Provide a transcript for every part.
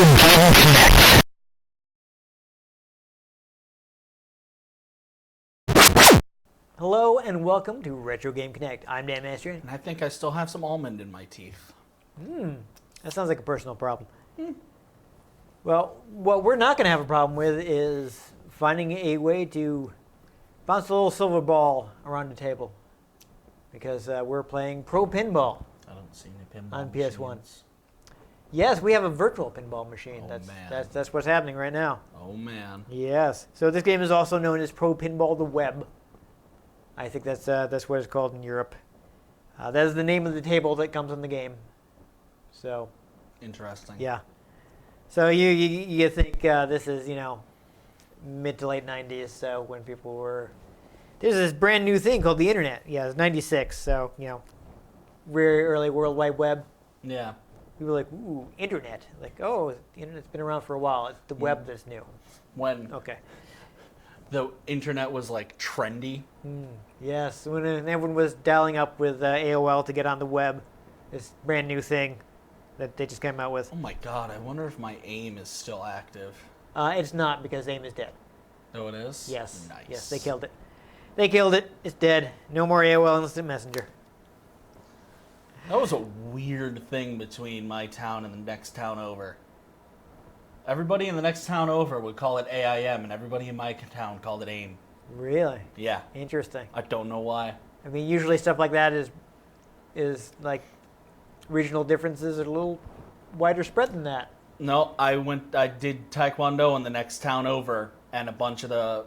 Game Connect. Hello and welcome to Retro Game Connect. I'm Dan Mastriani. And I think I still have some almond in my teeth. That sounds like a personal problem. Well, what we're not going to have a problem with is finding a way to bounce a little silver ball around the table. Because we're playing Pro Pinball I don't see any pinball on PS1. machines. Yes, we have a virtual pinball machine. Oh, That's what's happening right now. Oh, man. Yes. So this game is also known as Pro Pinball the Web. I think that's what it's called in Europe. That is the name of the table that comes in the game. So, Interesting. yeah. So you think this is, mid to late 90s, so when people were... There's this brand new thing called the internet. Yeah, it's 96, so, very early World Wide Web. Yeah. People were like, ooh, internet. Like, oh, the internet's been around for a while. It's the web that's new. When Okay. the internet was like trendy. Yes, when everyone was dialing up with AOL to get on the web, this brand new thing that they just came out with. Oh my god, I wonder if my AIM is still active. It's not, because AIM is dead. Oh, it is? Yes. Nice. Yes, they killed it. They killed it. It's dead. No more AOL Instant Messenger. That was a weird thing between my town and the next town over. Everybody in the next town over would call it AIM, and everybody in my town called it AIM. Really? Yeah. Interesting. I don't know why. I mean, usually stuff like that is like regional differences are a little wider spread than that. No, I did Taekwondo in the next town over, and a bunch of the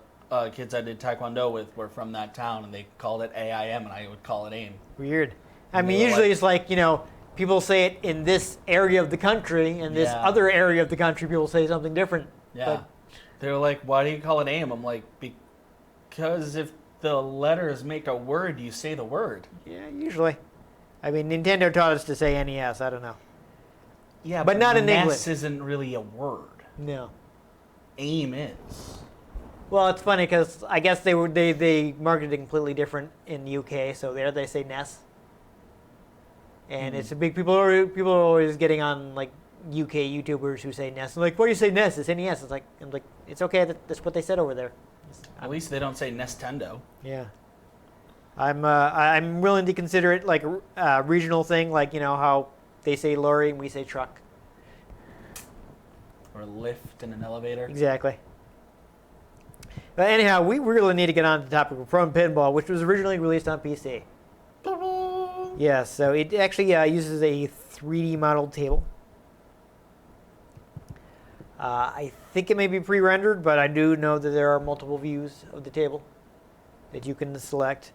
kids I did Taekwondo with were from that town, and they called it AIM, and I would call it AIM. Weird. I And mean, they were usually like- it's like, people say it in this area of the country, and this Yeah. other area of the country, people say something different. Yeah. They were like, why do you call it AIM? I'm like, because if the letters make a word, you say the word. Yeah, usually. I mean, Nintendo taught us to say NES. I don't know. Yeah, But not in NES England. isn't really a word. No. AIM is. Well, it's funny because I guess they marketed it completely different in the UK. So there they say NES, and it's a big people are always getting on like UK YouTubers who say NES. I'm like, what do you say NES? It's NES. I'm like, it's okay. That's what they said over there. At least they don't say Nestendo. Yeah. I'm willing to consider it like a regional thing, like how they say lorry and we say truck. Or lift in an elevator. Exactly. But anyhow, we really need to get on to the topic of Pro Pinball, which was originally released on PC. Yes, so it actually uses a 3D modeled table. I think it may be pre-rendered, but I do know that there are multiple views of the table that you can select.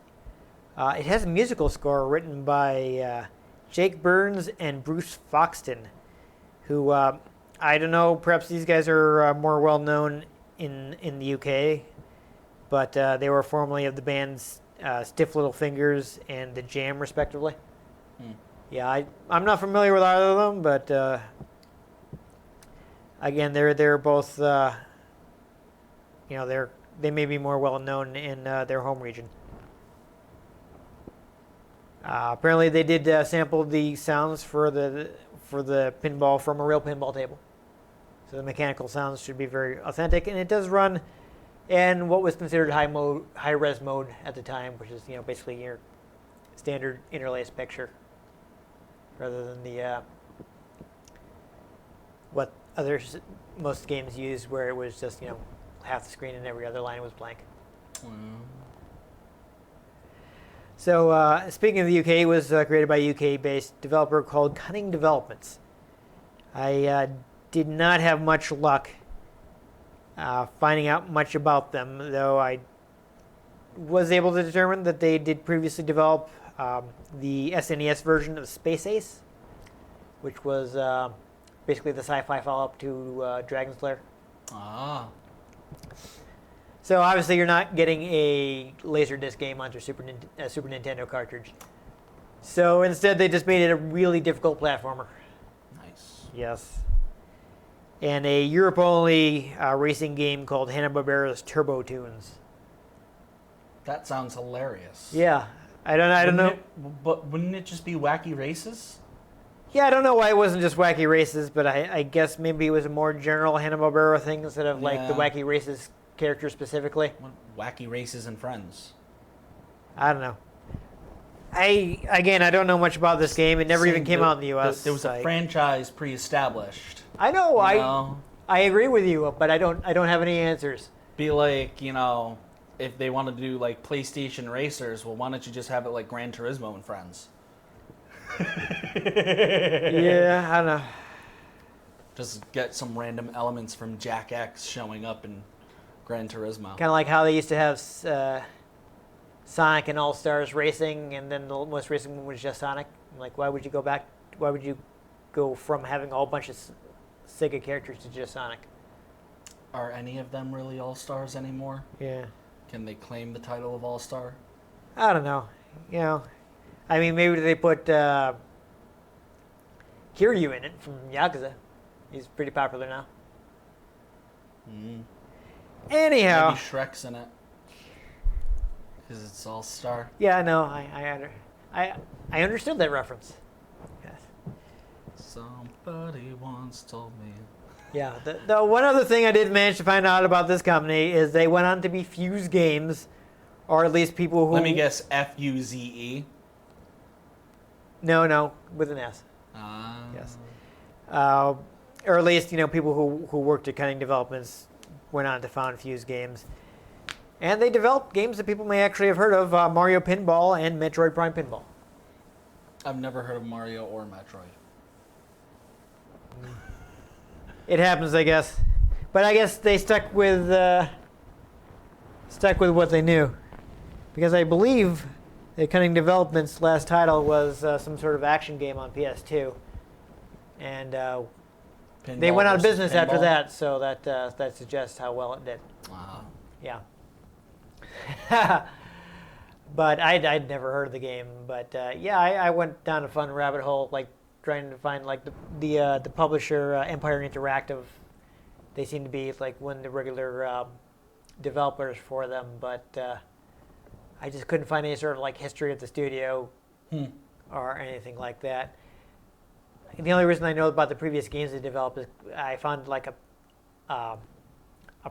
It has a musical score written by Jake Burns and Bruce Foxton, who, I don't know, perhaps these guys are more well-known in the UK, but they were formerly of the bands Stiff Little Fingers and The Jam, respectively. Yeah, I'm not familiar with either of them, but again, they're both, they may be more well known in their home region. Apparently, they did sample the sounds for the pinball from a real pinball table, so the mechanical sounds should be very authentic, and it does run in what was considered high res mode at the time, which is basically your standard interlaced picture, rather than the what most games used, where it was just half the screen and every other line was blank. So speaking of the UK, it was created by a UK-based developer called Cunning Developments. I did not have much luck finding out much about them, though I was able to determine that they did previously develop the SNES version of Space Ace, which was basically the sci-fi follow-up to Dragon's Lair. Ah. So obviously you're not getting a Laserdisc game onto Super Nintendo cartridge. So instead they just made it a really difficult platformer. Nice. Yes. And a Europe-only racing game called Hanna-Barbera's Turbo Tunes. That sounds hilarious. Yeah. I don't know. But wouldn't it just be wacky races? Yeah, I don't know why it wasn't just Wacky Races, but I guess maybe it was a more general Hanna-Barbera thing instead of like the Yeah. Wacky Races character specifically. What Wacky Races and Friends. I don't know. I don't know much about this game. It never even came out in the U.S. There was a franchise pre-established. I know. You know? I agree with you, but I don't have any answers. Be like, if they want to do like PlayStation racers, well, why don't you just have it like Gran Turismo and Friends? Yeah, I don't know. Just get some random elements from Jack X showing up in Gran Turismo. Kind of like how they used to have Sonic and All Stars Racing, and then the most recent one was just Sonic. Like, why would you go back? Why would you go from having a whole bunch of Sega characters to just Sonic? Are any of them really All-Stars anymore? Yeah. Can they claim the title of All-Star? I don't know. I mean, maybe they put Kiryu in it from Yakuza. He's pretty popular now. Anyhow. Maybe Shrek's in it. Because it's All-Star. Yeah, I know. I understood that reference. Yes. Somebody once told me. Yeah. The one other thing I did manage to find out about this company is they went on to be Fuse Games, or at least people who. Let me guess, F-U-Z-E? No, with an S. Yes. Or at least, people who worked at Cunning Developments went on to found Fuse Games. And they developed games that people may actually have heard of, Mario Pinball and Metroid Prime Pinball. I've never heard of Mario or Metroid. It happens, I guess. But I guess they stuck with what they knew. Because I believe that Cunning Developments' last title was some sort of action game on PS2. And they went out of business after that, so that suggests how well it did. Wow. Yeah. But I'd never heard of the game. But I went down a fun rabbit hole, like trying to find like the publisher Empire Interactive. They seem to be like one of the regular developers for them, but I just couldn't find any sort of like history of the studio or anything like that. And the only reason I know about the previous games they developed is I found like a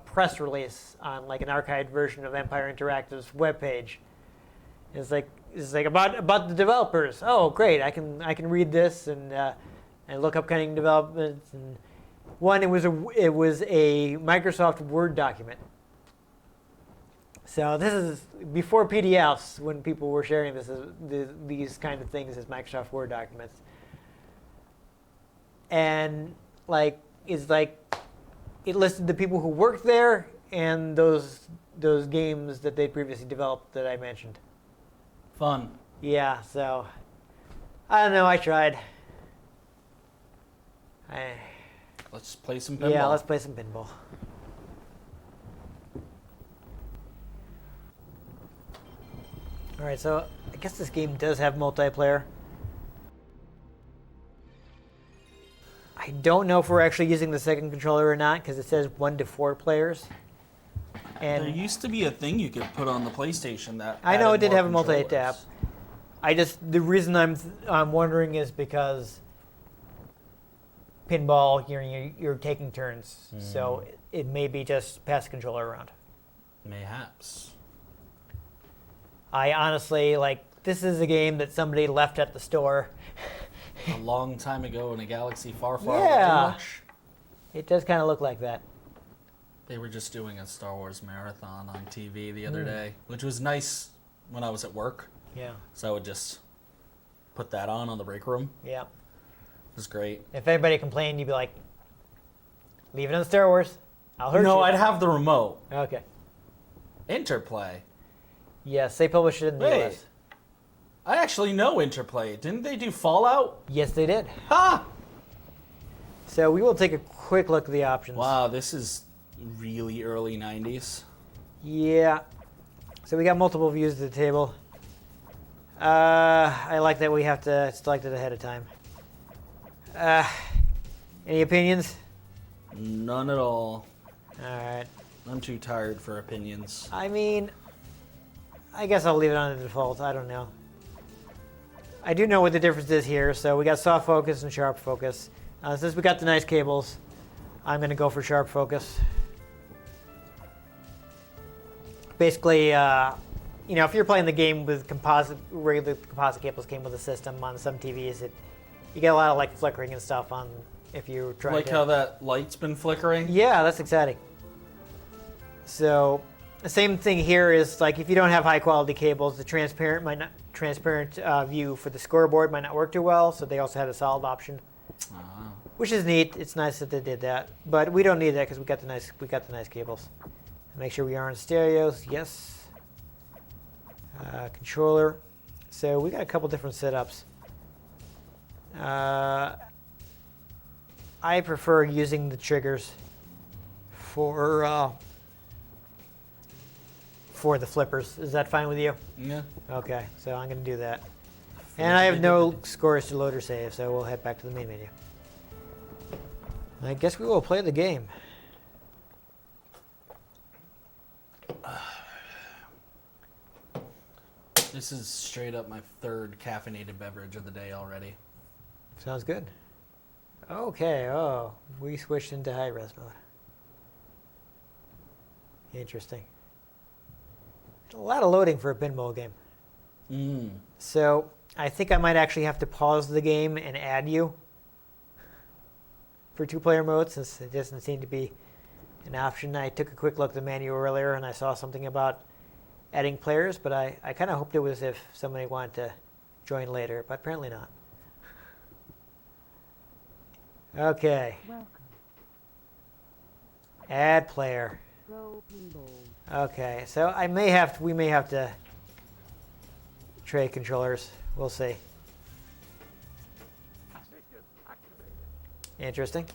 press release on like an archived version of Empire Interactive's webpage. It's like about the developers. Oh, great! I can read this and look up Cunning Developments. And one, it was a Microsoft Word document. So this is before PDFs, when people were sharing these kind of things as Microsoft Word documents. And it listed the people who worked there and those games that they previously developed that I mentioned. Fun. Yeah, so I don't know. I tried. Let's play some pinball. Yeah, let's play some pinball. All right, so I guess this game does have multiplayer. I don't know if we're actually using the second controller or not because it says 1 to 4 players. And there used to be a thing you could put on the PlayStation that I know it added did more have a multi-tap. controllers. The reason I'm wondering is because pinball, you're taking turns, so it may be just pass the controller around. Mayhaps. I honestly this is a game that somebody left at the store. A long time ago in a galaxy far, far Yeah. away. It does kind of look like that. They were just doing a Star Wars marathon on TV the other day, which was nice when I was at work. Yeah. So I would just put that on the break room. Yeah. It was great. If anybody complained, you'd be like, leave it on Star Wars. I'll hurt you. No, I'd have the remote. Okay. Interplay. Yes, they published it in the Wait. US. I actually know Interplay. Didn't they do Fallout? Yes, they did. Ha! So we will take a quick look at the options. Wow, this is really early 90s. Yeah. So we got multiple views of the table. I like that we have to select it ahead of time. Any opinions? None at all. All right. I'm too tired for opinions. I mean, I guess I'll leave it on the default. I don't know. I do know what the difference is here. So we got soft focus and sharp focus. Since we got the nice cables, I'm going to go for sharp focus. Basically, if you're playing the game with regular composite cables came with the system on some TVs, you get a lot of like flickering and stuff on if you're trying Like how that light's been flickering? Yeah, that's exciting. So the same thing here is like if you don't have high quality cables, the transparent view for the scoreboard might not work too well. So they also had a solid option, which is neat. It's nice that they did that, but we don't need that because we got the nice cables. Make sure we are in stereos. Yes. Controller. So we got a couple different setups. I prefer using the triggers for the flippers. Is that fine with you? Yeah. Okay, so I'm going to do that. And I have no scores to load or save, so we'll head back to the main menu. I guess we will play the game. This is straight up my third caffeinated beverage of the day already. Sounds good. Okay, we switched into high-res mode. Interesting. A lot of loading for a pinball game. So I think I might actually have to pause the game and add you for two-player mode since it doesn't seem to be an option. I took a quick look at the menu earlier and I saw something about adding players, but I kind of hoped it was if somebody wanted to join later, but apparently not. Okay. Welcome. Add player. Go Pinball. Okay, so we may have to trade controllers. We'll see. Interesting.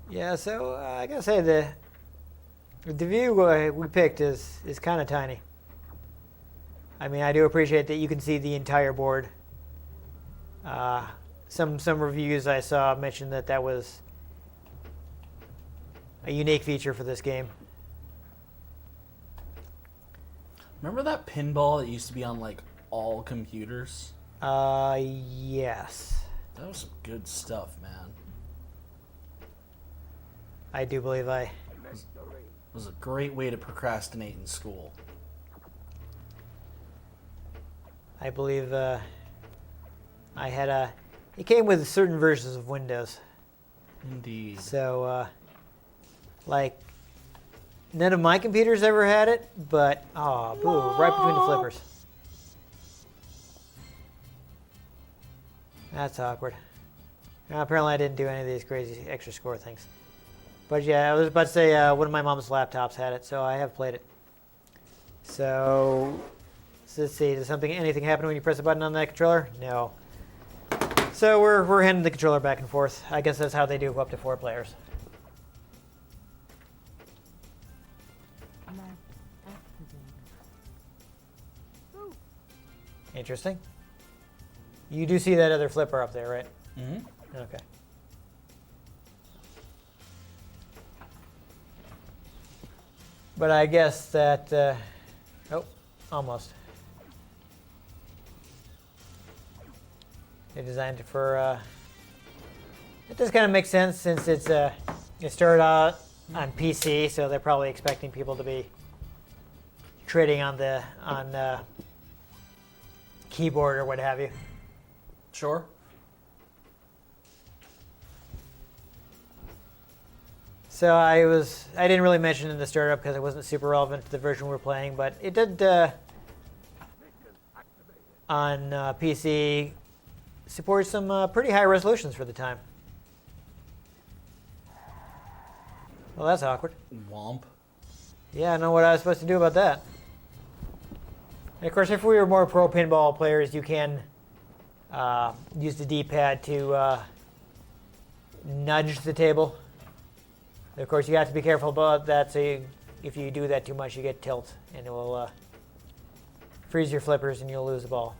Yeah, so I gotta say the view we picked is kind of tiny. I mean, I do appreciate that you can see the entire board. Some reviews I saw mentioned that was a unique feature for this game. Remember that pinball that used to be on like all computers? Yes. That was some good stuff, man. I do believe It was a great way to procrastinate in school. I believe I had it came with certain versions of Windows. Indeed. So, like, none of my computers ever had it, but, boo, right between the flippers. That's awkward. Apparently I didn't do any of these crazy extra score things. But yeah, I was about to say one of my mom's laptops had it, so I have played it. So let's see, does anything happen when you press a button on that controller? No. So we're handing the controller back and forth. I guess that's how they do up to 4 players. Map activated. Ooh. Interesting. You do see that other flipper up there, right? Mm-hmm. Okay. But I guess that, almost. They designed it for, it does kind of make sense since it started out on PC, so they're probably expecting people to be trading on keyboard or what have you. Sure. So I didn't really mention in the startup because it wasn't super relevant to the version we're playing, but it did on PC support some pretty high resolutions for the time. Well, that's awkward. Womp. Yeah, I know what I was supposed to do about that. And of course, if we were more pro pinball players, you can use the D-pad to nudge the table. Of course, you have to be careful about that, so if you do that too much, you get tilt, and it will freeze your flippers, and you'll lose the ball.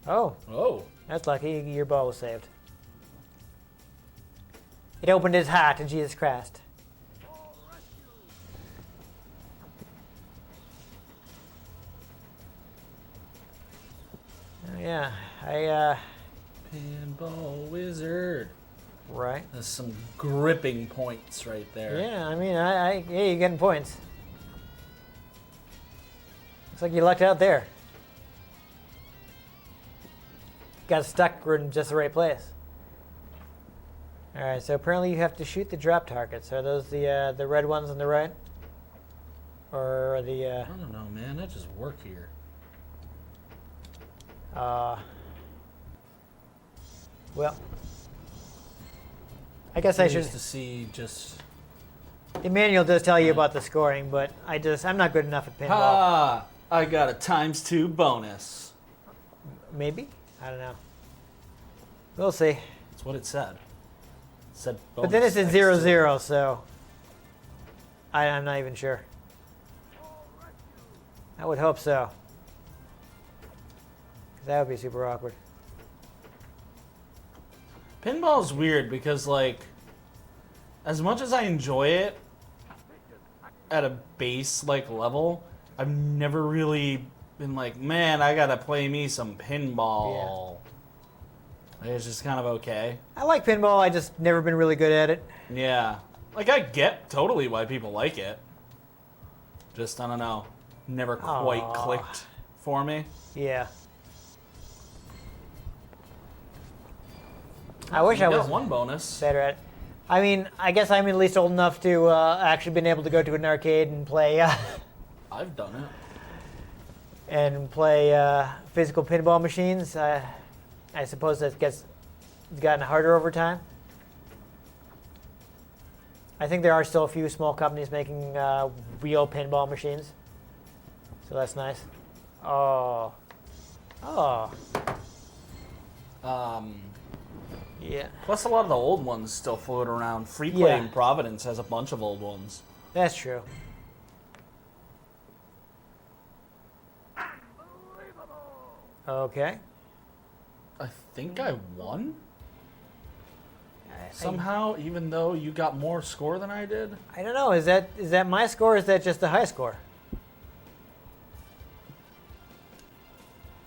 Oh, that's lucky. Your ball was saved. It opened its heart to Jesus Christ. Yeah, Pinball wizard. right. There's some gripping points right there. Yeah, I mean, yeah, you're getting points. Looks like you lucked out there. Got stuck in just the right place. All right, so apparently you have to shoot the drop targets. Are those the red ones on the right? Or are the I don't know, man. I just work here. well, I guess I should. To see just. The manual does tell you about the scoring, but I'm not good enough at pinball. Ah, I got a ×2 bonus. Maybe, I don't know. We'll see. That's what it said. It said But then it bonus said X2. 0-0, so I'm not even sure. I would hope so. 'Cause that would be super awkward. Pinball's weird because, like, as much as I enjoy it at a base like level, I've never really been like, man, I gotta play me some pinball. It's just kind of okay. I like pinball. I just never been really good at it. Yeah, like I get totally why people like it. Just I don't know, never quite Aw. clicked for me. Yeah. I wish You I got was one bonus. better at it. I mean, I guess I'm at least old enough to actually been able to go to an arcade and play I've done it. physical pinball machines. I suppose that it's gotten harder over time. I think there are still a few small companies making real pinball machines, so that's nice. Oh, yeah, Plus, a lot of the old ones still float around. Free Play in Yeah. Providence has a bunch of old ones. that's true. Okay. I think I won I- somehow, even though you got more score than I did. I don't know. Is that my score? Or is that just the high score?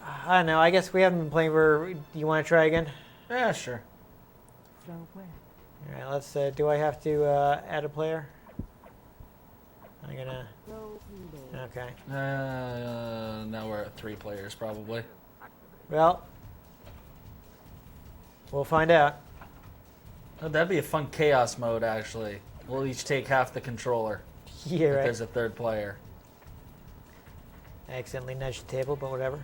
I don't know. I guess we haven't been playing for. Do you want to try again? Yeah, sure. Throw where? All right. Let's. Do I have to add a player? I'm gonna. Throw pinball. Okay. Now we're at 3 players probably. Well, we'll find out. Oh, that'd be a fun chaos mode actually. We'll each take half the controller. Yeah, If right. there's a third player. I accidentally nudged the table, but whatever.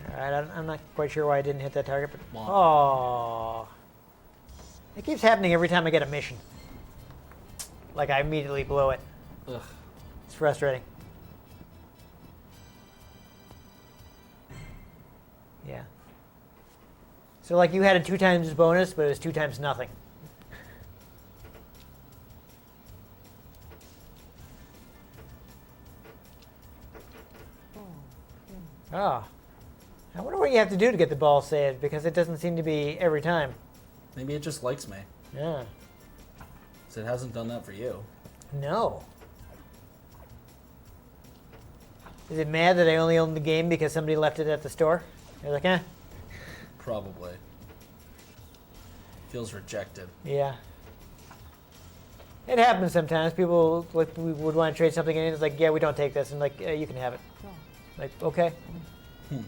All right. I'm not quite sure why I didn't hit that target, but Womp. oh, it keeps happening every time I get a mission. Like I immediately blow it. Ugh. It's frustrating. Yeah. So like you had a 2 times bonus, but it was 2 times nothing. Ball. Oh. I wonder what you have to do to get the ball saved, because it doesn't seem to be every time. Maybe it just likes me. Yeah. So it hasn't done that for you. No. Is it mad that I only own the game because somebody left it at the store? They're like, eh. Probably. Feels rejected. Yeah. It happens sometimes. People like we would want to trade something in. It's like, yeah, we don't take this, and like, you can have it. Draw. Like, okay. Hmm.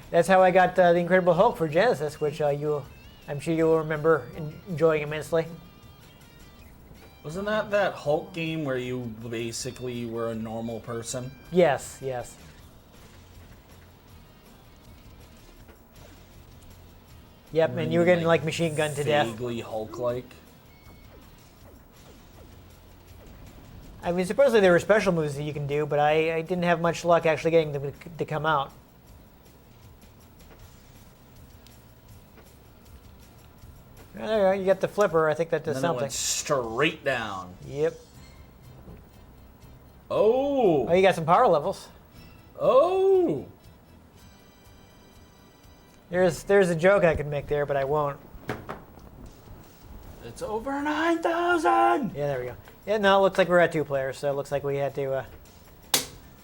That's how I got the Incredible Hulk for Genesis, which I'm sure you'll remember enjoying immensely. Wasn't that Hulk game where you basically were a normal person? Yes, yes. Yep, and you were getting like machine gunned to death. Vaguely Hulk-like. I mean, supposedly there were special moves that you can do, but I didn't have much luck actually getting them to come out. Well, there you go. You got the flipper. I think that does And then it something. went straight down. Yep. Oh! Oh, you got some power levels. Oh! There's a joke I could make there, but I won't. It's over 9,000! Yeah, there we go. Yeah, no, it looks like we're at 2 players, so it looks like we had to,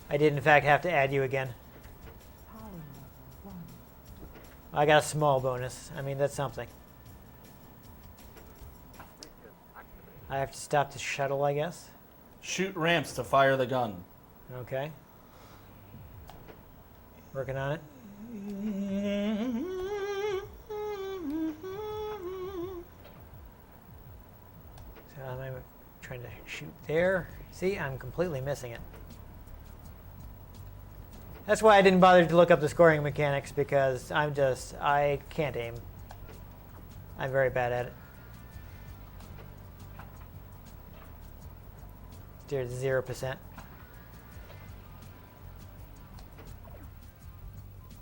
I did in fact have to add you again. Power level 1. I got a small bonus. I mean, that's something. I have to stop the shuttle, I guess. Shoot ramps to fire the gun. Okay. Working on it. So I'm trying to shoot there. See, I'm completely missing it. That's why I didn't bother to look up the scoring mechanics, because I can't aim. I'm very bad at it. Steered 0%.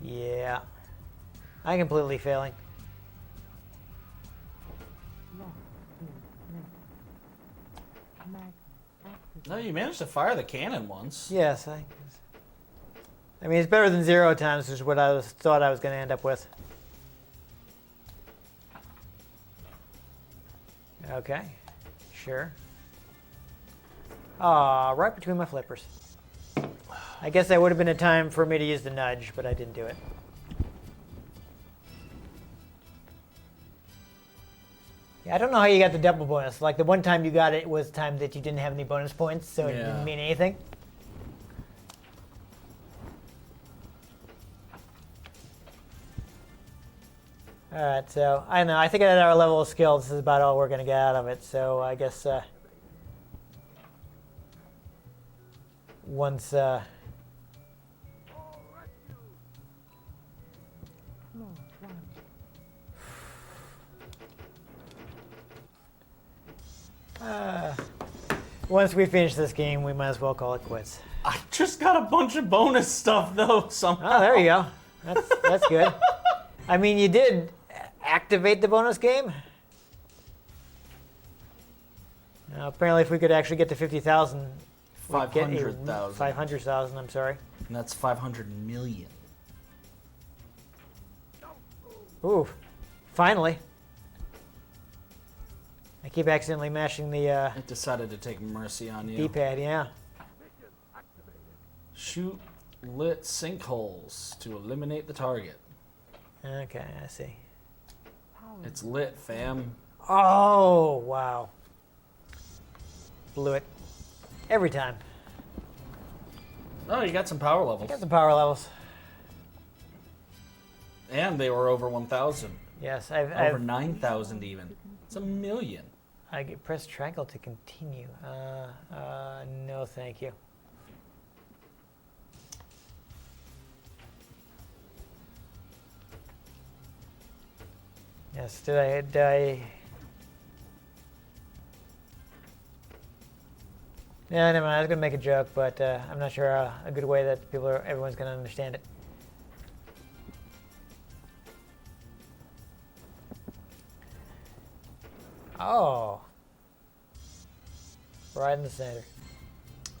Yeah. I'm completely failing. Lock in link. Magnet activated. No, you managed to fire the cannon once. Yes, I mean, it's better than 0 times, which is what I thought I was going to end up with. Okay, sure. Ah, right between my flippers. I guess that would have been a time for me to use the nudge, but I didn't do it. Yeah, I don't know how you got the double bonus. Like, the one time you got it was time that you didn't have any bonus points, so it didn't mean anything. Alright, so, I don't know. I think at our level of skill, this is about all we're going to get out of it. So, I guess, once, Floor 1. once we finish this game, we might as well call it quits. I just got a bunch of bonus stuff, though, somehow. Oh, there you go. That's good. I mean, you did activate the bonus game. Apparently, if we could actually get to 50,000, 500,000. 500,000, I'm sorry. And that's 500 million. Ooh, finally. I keep accidentally mashing the It decided to take mercy on you. D-pad, yeah. Shoot lit sinkholes to eliminate the target. Okay, I see. Power It's lit, fam. Oh, wow. Blew it. Every time. Oh, you got some power levels. Got the power levels. And they were over 1,000. Yes, Over I've 9,000 even. It's a million. I get press triangle to continue. No, thank you. Yes, did I? Yeah, never mind. I was gonna make a joke, but I'm not sure a good way that everyone's gonna understand it. Oh, right in the center.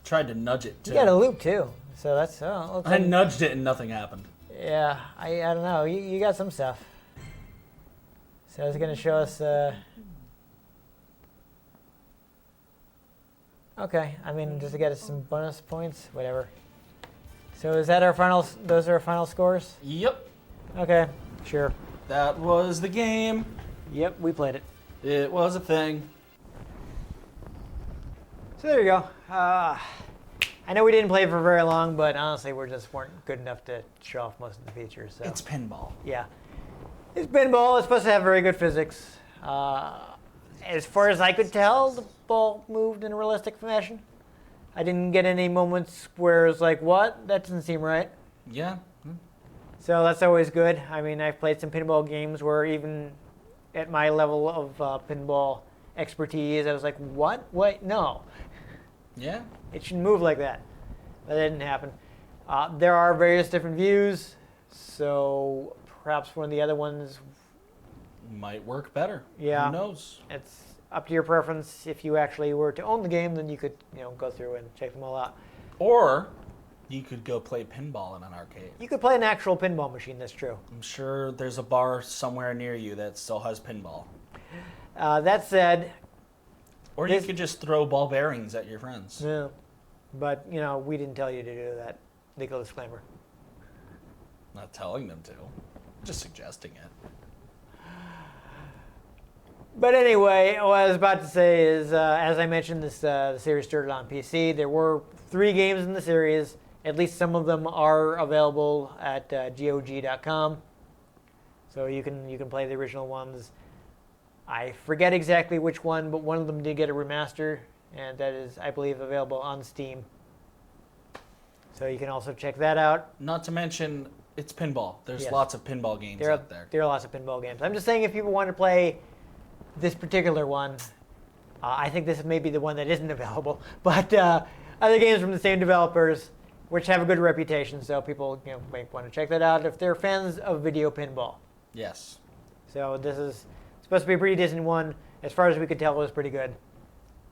Tried to nudge it, too. You got a loop too, so that's looks I like- nudged it and nothing happened. Yeah, I don't know. You got some stuff. So it's gonna show us. Okay, I mean, just to get us some bonus points, whatever. So is that our final? Those are our final scores. Yep. Okay, sure. That was the game. Yep, we played it. It was a thing. So there you go. I know we didn't play for very long, but honestly, we just weren't good enough to show off most of the features. So It's pinball. yeah, it's pinball. It's supposed to have very good physics. As far as I could tell, the ball moved in a realistic fashion. I didn't get any moments where it's like, what? That doesn't seem right. Yeah. So that's always good. I mean, I've played some pinball games where even at my level of pinball expertise, I was like, what? Wait, no. Yeah. It shouldn't move like that. That didn't happen. There are various different views, so perhaps one of the other ones, Might work better. Yeah. Who knows? it's up to your preference. If you actually were to own the game, then you could, go through and check them all out. Or you could go play pinball in an arcade. You could play an actual pinball machine, that's true. I'm sure there's a bar somewhere near you that still has pinball. That said, Or you could just throw ball bearings at your friends. yeah, but we didn't tell you to do that. Legal disclaimer. Not telling them to, just suggesting it. But anyway, what I was about to say is, as I mentioned, the series started on PC. There were 3 games in the series. At least some of them are available at GOG.com, so you can play the original ones. I forget exactly which one, but one of them did get a remaster, and that is, I believe, available on Steam. So you can also check that out. Not to mention, it's pinball. There's Yes. lots of pinball games out there. There are lots of pinball games. I'm just saying, if people want to play this particular one, I think this may be the one that isn't available. But other games from the same developers, which have a good reputation, so people might want to check that out if they're fans of video pinball. Yes. So this is supposed to be a pretty decent one. As far as we could tell, it was pretty good.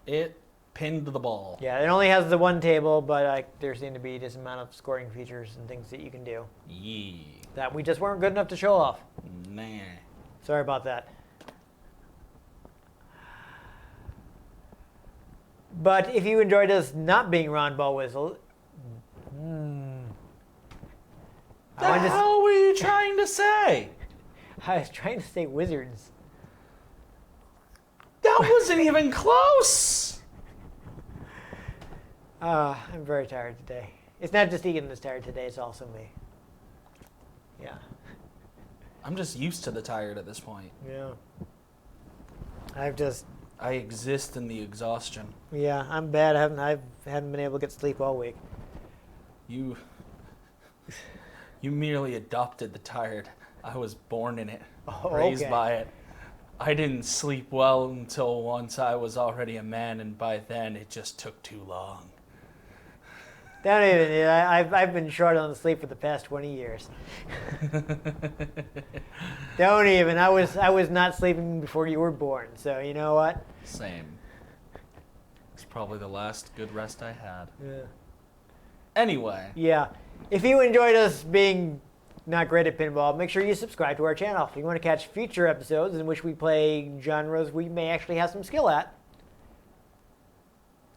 It pinned the ball. Yeah, it only has the one table, but there seem to be a decent amount of scoring features and things that you can do Yeah. that we just weren't good enough to show off. Nah. Sorry about that. But if you enjoyed us not being Ron Ball Whistle, The hell were you trying to say? I was trying to say wizards. That wasn't even close. I'm very tired today. It's not just Egan that's tired today, it's also me. Yeah. I'm just used to the tired at this point. Yeah. I exist in the exhaustion. Yeah, I'm bad. I haven't been able to get sleep all week. You merely adopted the tired. I was born in it, raised okay. by it. I didn't sleep well until once I was already a man, and by then it just took too long. Don't even. I've been short on sleep for the past 20 years. Don't even. I was not sleeping before you were born. So you know what? Same. It's probably the last good rest I had. Yeah. Anyway. Yeah. If you enjoyed us being not great at pinball, make sure you subscribe to our channel. If you want to catch future episodes in which we play genres we may actually have some skill at.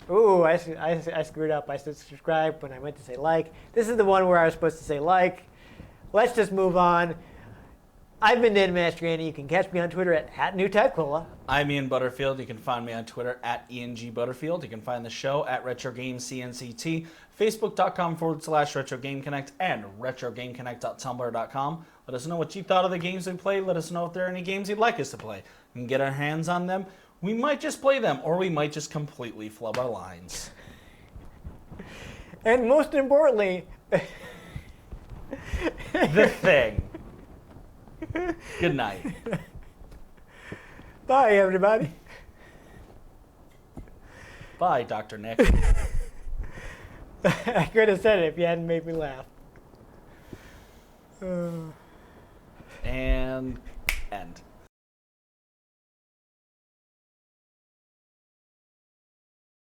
Ooh, I screwed up. I said subscribe when I meant to say like. This is the one where I was supposed to say like. Let's just move on. I've been Dan Mastriani. You can catch me on Twitter at @NewTypeCola. I'm Ian Butterfield. You can find me on Twitter at IanG Butterfield. You can find the show at RetroGamesCNCT, Facebook.com/RetroGameConnect, and RetroGameConnect.tumblr.com. Let us know what you thought of the games we played. Let us know if there are any games you'd like us to play. We can get our hands on them. We might just play them, or we might just completely flub our lines. And most importantly, The Thing. Good night. bye, everybody. Bye, Dr. Nick. I could have said it if you hadn't made me laugh.